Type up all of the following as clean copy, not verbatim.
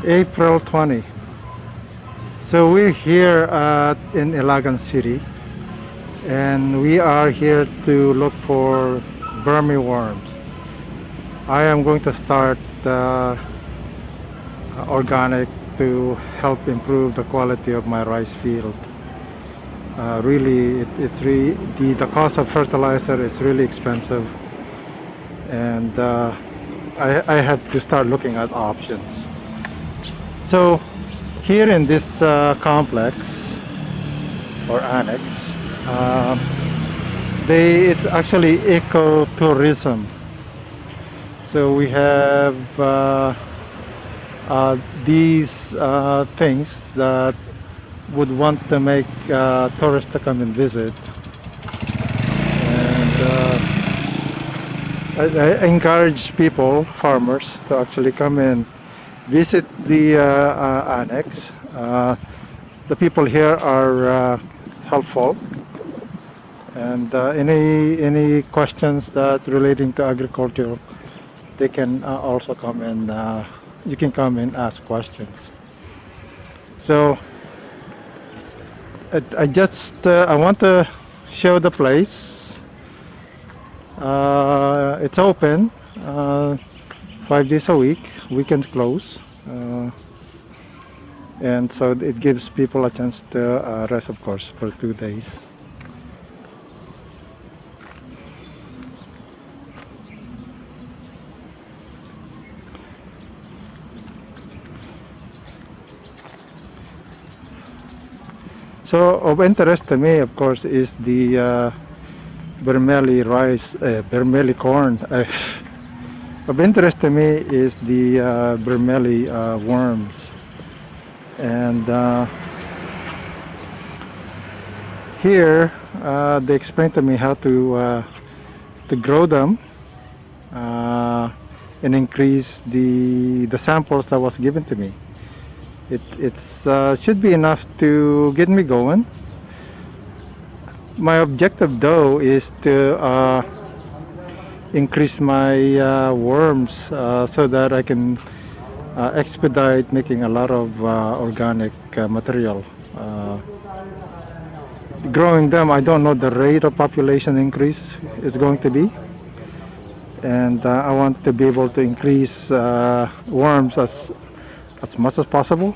April 20. So we're here in Ilagan City, and we are here to look for Vermi worms. I am going to start organic to help improve the quality of my rice field. Really, the cost of fertilizer is really expensive, and I have to start looking at options. So here in this complex or annex, it's actually ecotourism. So we have these things that would want to make tourists to come and visit, and I encourage people, farmers, to actually come and visit the annex. The people here are helpful, and any questions that relating to agriculture, they can also come and you can come and ask questions. So I want to show the place. It's open 5 days a week, weekends close, and so it gives people a chance to rest, of course, for 2 days. So of interest to me, of course, is the Vermi rice, Vermi corn. Of interest to me is the Vermi worms, and here they explained to me how to grow them and increase the samples that was given to me. It's should be enough to get me going. My objective though is to increase my worms so that I can expedite making a lot of organic material. Growing them, I don't know the rate of population increase is going to be, and I want to be able to increase worms as much as possible.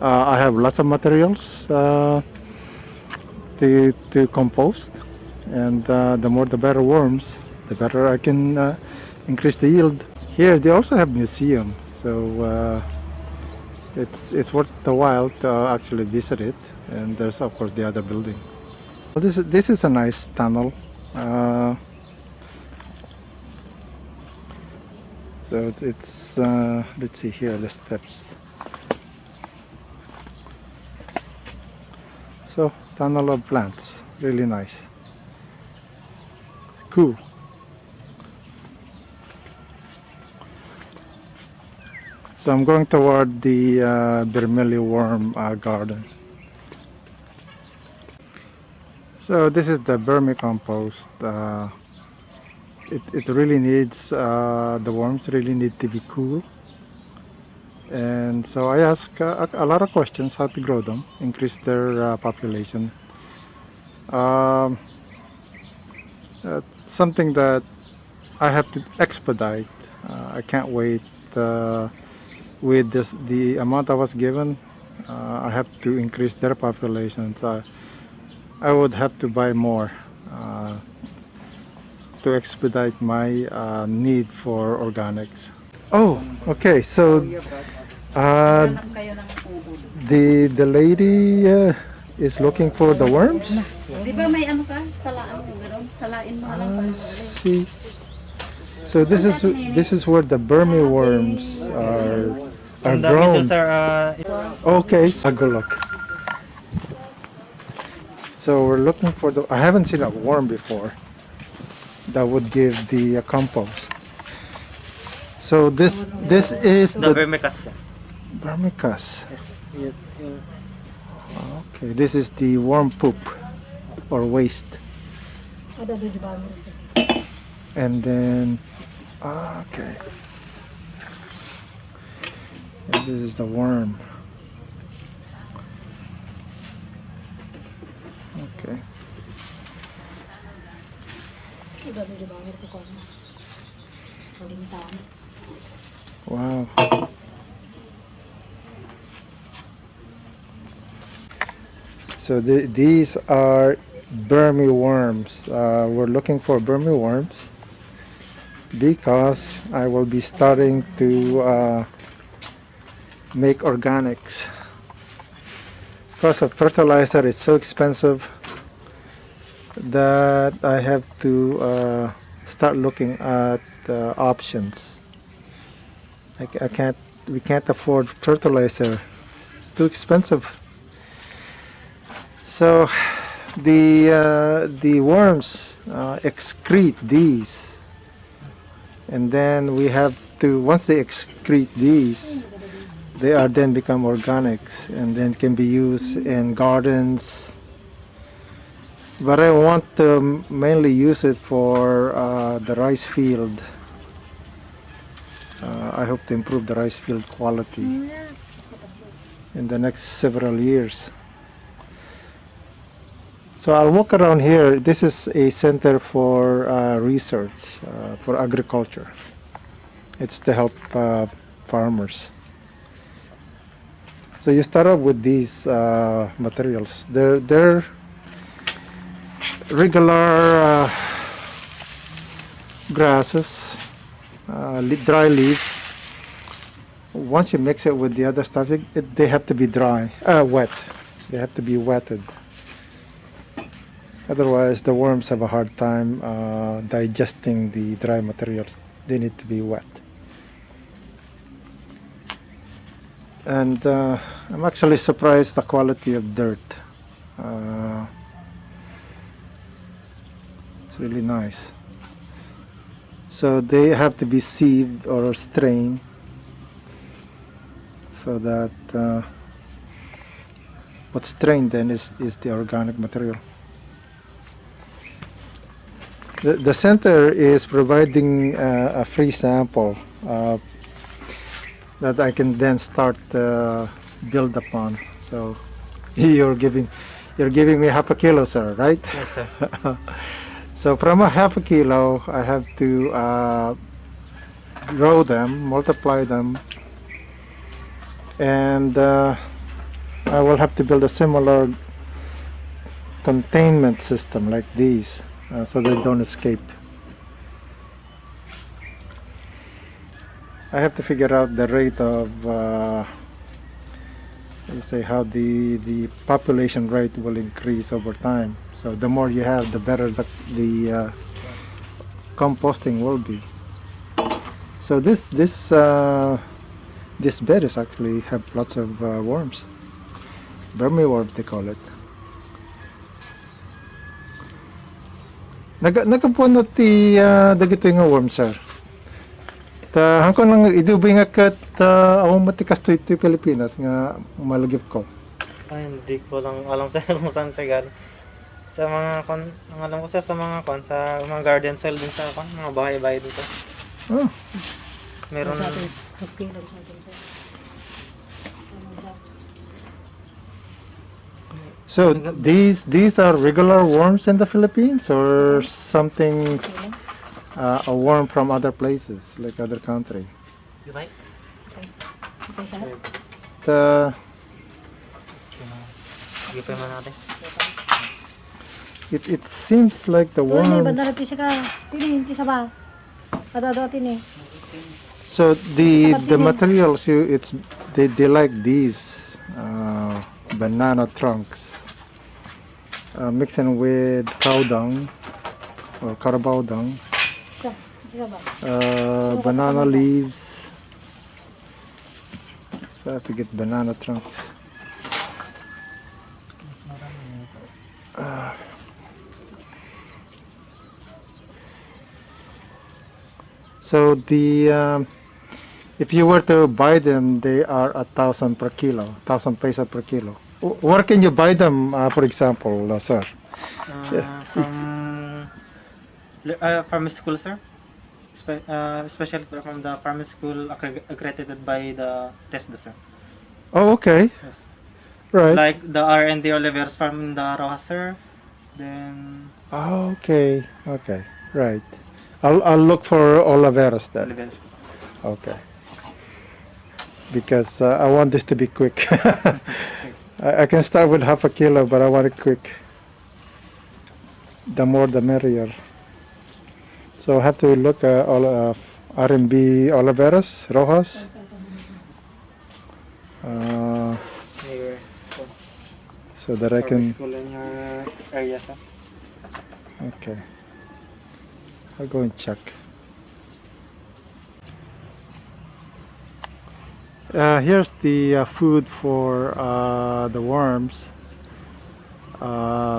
I have lots of materials to compost, and the more the better worms, the better I can increase the yield. Here they also have museum, so it's worth the while to actually visit it. And there's of course the other building. Well, this is a nice tunnel. So it's let's see here the steps. So tunnel of plants, really nice, cool. So I'm going toward the Vermi worm garden. So this is the Vermi compost. It really needs, the worms really need to be cool. And so I ask a lot of questions how to grow them, increase their population. Something that I have to expedite. I can't wait with the amount I was given. I have to increase their population. So I would have to buy more to expedite my need for organics. Oh, okay. So the lady is looking for the worms. Di ba may ano ka? Salaan mo gano'n? Salain mo lang I see. So this is where the Vermi worms are grown. Okay, good luck. So we're looking for the. I haven't seen a worm before that would give the compost. So this is The the vermicast. vermicast. Okay, this is the worm poop or waste. And then okay. And this is the worm. Okay. Wow. So these are Vermi worms. We're looking for Vermi worms because I will be starting to make organics. Because of fertilizer is so expensive that I have to start looking at options. I can't. We can't afford fertilizer. Too expensive. So the worms excrete these, and then we have to, once they excrete these, they are then become organics and then can be used in gardens. But I want to mainly use it for the rice field. I hope to improve the rice field quality in the next several years. So I'll walk around here. This is a center for research for agriculture. It's to help farmers. So you start off with these materials. They're regular grasses, dry leaves. Once you mix it with the other stuff, they have to be wet. They have to be wetted. Otherwise, the worms have a hard time digesting the dry materials. They need to be wet. And I'm actually surprised the quality of dirt. It's really nice. So they have to be sieved or strained so that what's strained then is the organic material. The center is providing a free sample that I can then start build upon. So you're giving me half a kilo, sir, right? Yes, sir. So from a half a kilo, I have to grow them, multiply them, and I will have to build a similar containment system like these. So they don't escape. I have to figure out the rate of, let's say, how the population rate will increase over time. So the more you have, the better the composting will be. So this bed is actually have lots of worms. Vermi worms they call it. Nagapuan na ti dagito nga worm, sir. Ta hangko nang idubi nga kat awang matikas to ito Pilipinas nga malagip ko. Ay, hindi ko lang alam sa kung saan siya galing. Sa mga ang alam ko sa mga sa mga garden soil din sa mga bahay-bahay dito. Oh. Meron So these are regular worms in the Philippines or something a worm from other places like other country. You right? The Gipay man natin. it seems like the worm. So the materials they like these banana trunks mixing with cow dung or carabao dung, banana leaves. So I have to get banana trunks. So if you were to buy them, they are 1,000 per kilo, 1,000 peso per kilo. Where can you buy them, for example, sir? From school, sir. especially from the farming school accredited by the test sir. Oh, okay. Yes. Right. Like the R&D Oliveros farm in the Rojas, sir. Then Oh, okay. Okay. Right. I'll look for Oliveros then. Oliveros. Okay. Because I want this to be quick. I can start with half a kilo, but I want it quick. The more the merrier. So I have to look at all R&B Oliveros, Rojas. Near school. So that I Farming can. school in your area, sir. Okay. I'll go and check. Here's the food for the worms.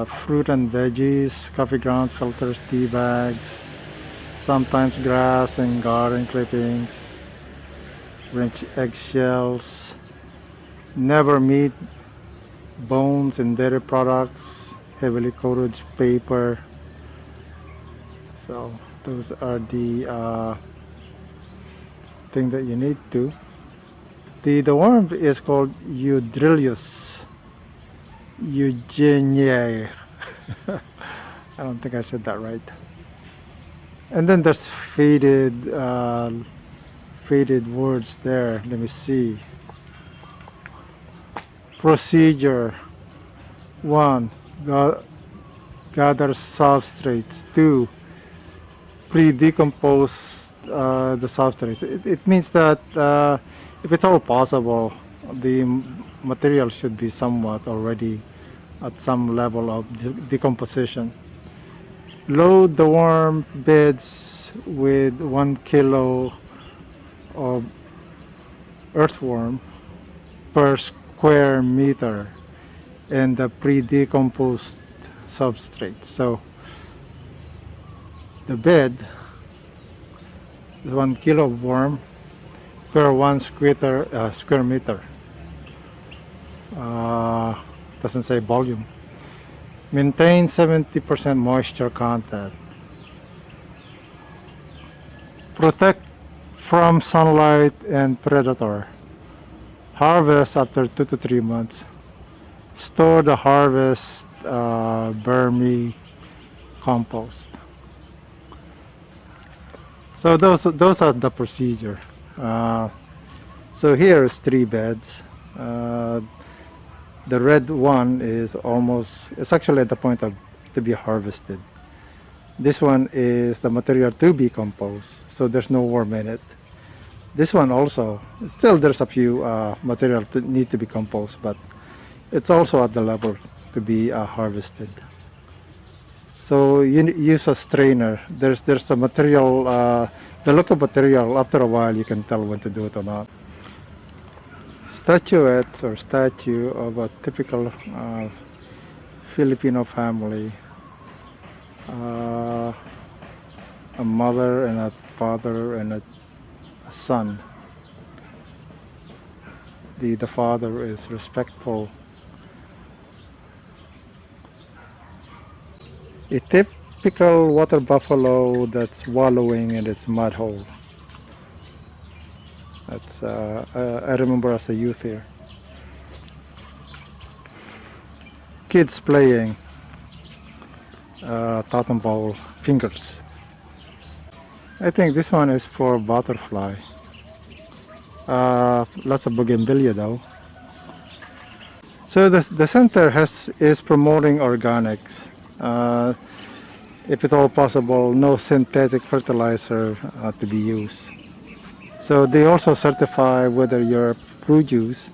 Fruit and veggies, coffee grounds, filters, tea bags, sometimes grass and garden clippings, wrench eggshells, never meat, bones and dairy products, heavily coated paper. So those are the thing that you need to. The worm is called Eudrillius Eugeniae. I don't think I said that right. And then there's faded words there. Let me see. Procedure. 1. Gather substrates. 2. Pre-decompose the substrates. It means that if it's all possible, the material should be somewhat already at some level of decomposition. Load the worm beds with 1 kilo of earthworm per square meter and the pre-decomposed substrate. So the bed is 1 kilo of worm per 1 square meter. Doesn't say volume. Maintain 70% moisture content. Protect from sunlight and predator. Harvest after 2 to 3 months. Store the harvest Vermi compost. So those are the procedure. So here is 3 beds. The red one is it's actually at the point of to be harvested. This one is the material to be composed, so there's no worm in it. This one also, still there's a few material that need to be composed, but it's also at the level to be harvested. So you use a strainer. There's a material, the look of material, after a while you can tell when to do it or not. Statuettes or statue of a typical Filipino family. A mother and a father and a son. The father is respectful. A typical water buffalo that's wallowing in its mud hole. That's I remember as a youth here. Kids playing totem pole fingers. I think this one is for butterfly. Lots of bougainvillea though. So the center is promoting organics. If at all possible, no synthetic fertilizer to be used. So they also certify whether your produce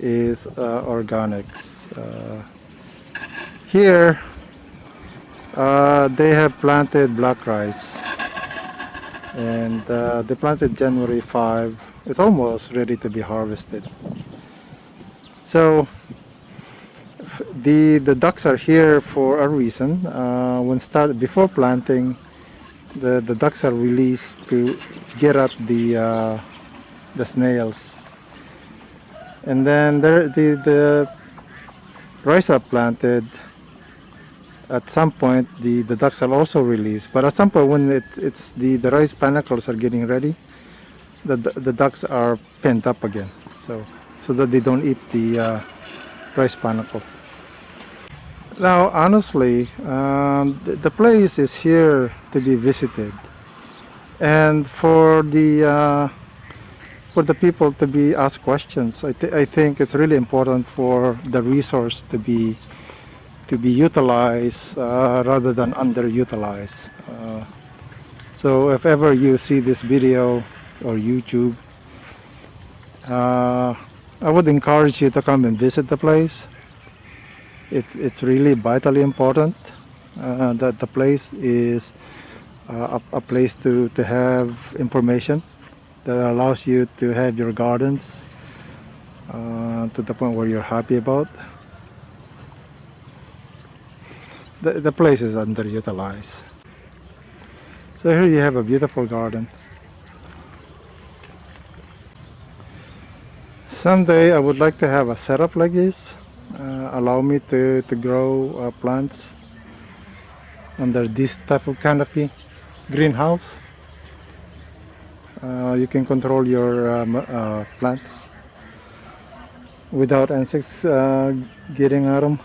is organics. Here they have planted black rice, and they planted January 5. It's almost ready to be harvested. So the ducks are here for a reason. Before planting, the ducks are released to get at the snails, and then the rice are planted at some point the ducks are also released. But at some point when it's the rice panicles are getting ready, the ducks are pent up again, so that they don't eat the rice panicle. Now, honestly, the place is here to be visited, and for the people to be asked questions. I think it's really important for the resource to be utilized rather than underutilized. So if ever you see this video or YouTube, I would encourage you to come and visit the place. It's really vitally important that the place is a place to have information that allows you to have your gardens to the point where you're happy about. The place is underutilized. So here you have a beautiful garden. Someday I would like to have a setup like this. Allow me to grow plants under this type of canopy greenhouse. You can control your plants without insects getting at them.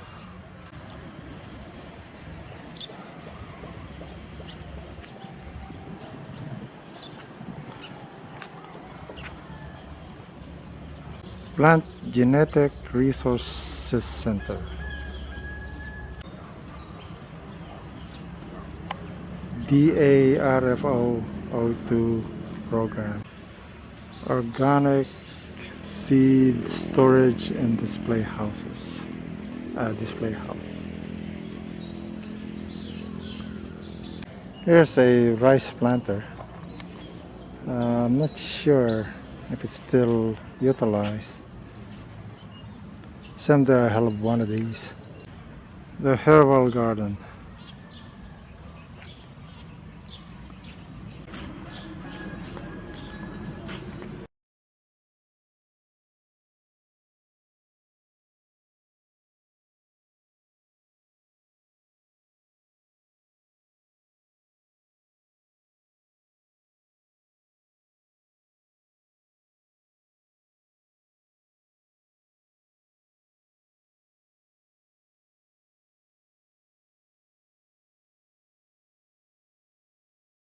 Plant Genetic Resources Center. DARFO02 program. Organic seed storage and display houses. Display house. Here's a rice planter. I'm not sure if it's still utilized. Someday I'll have one of these. The herbal garden.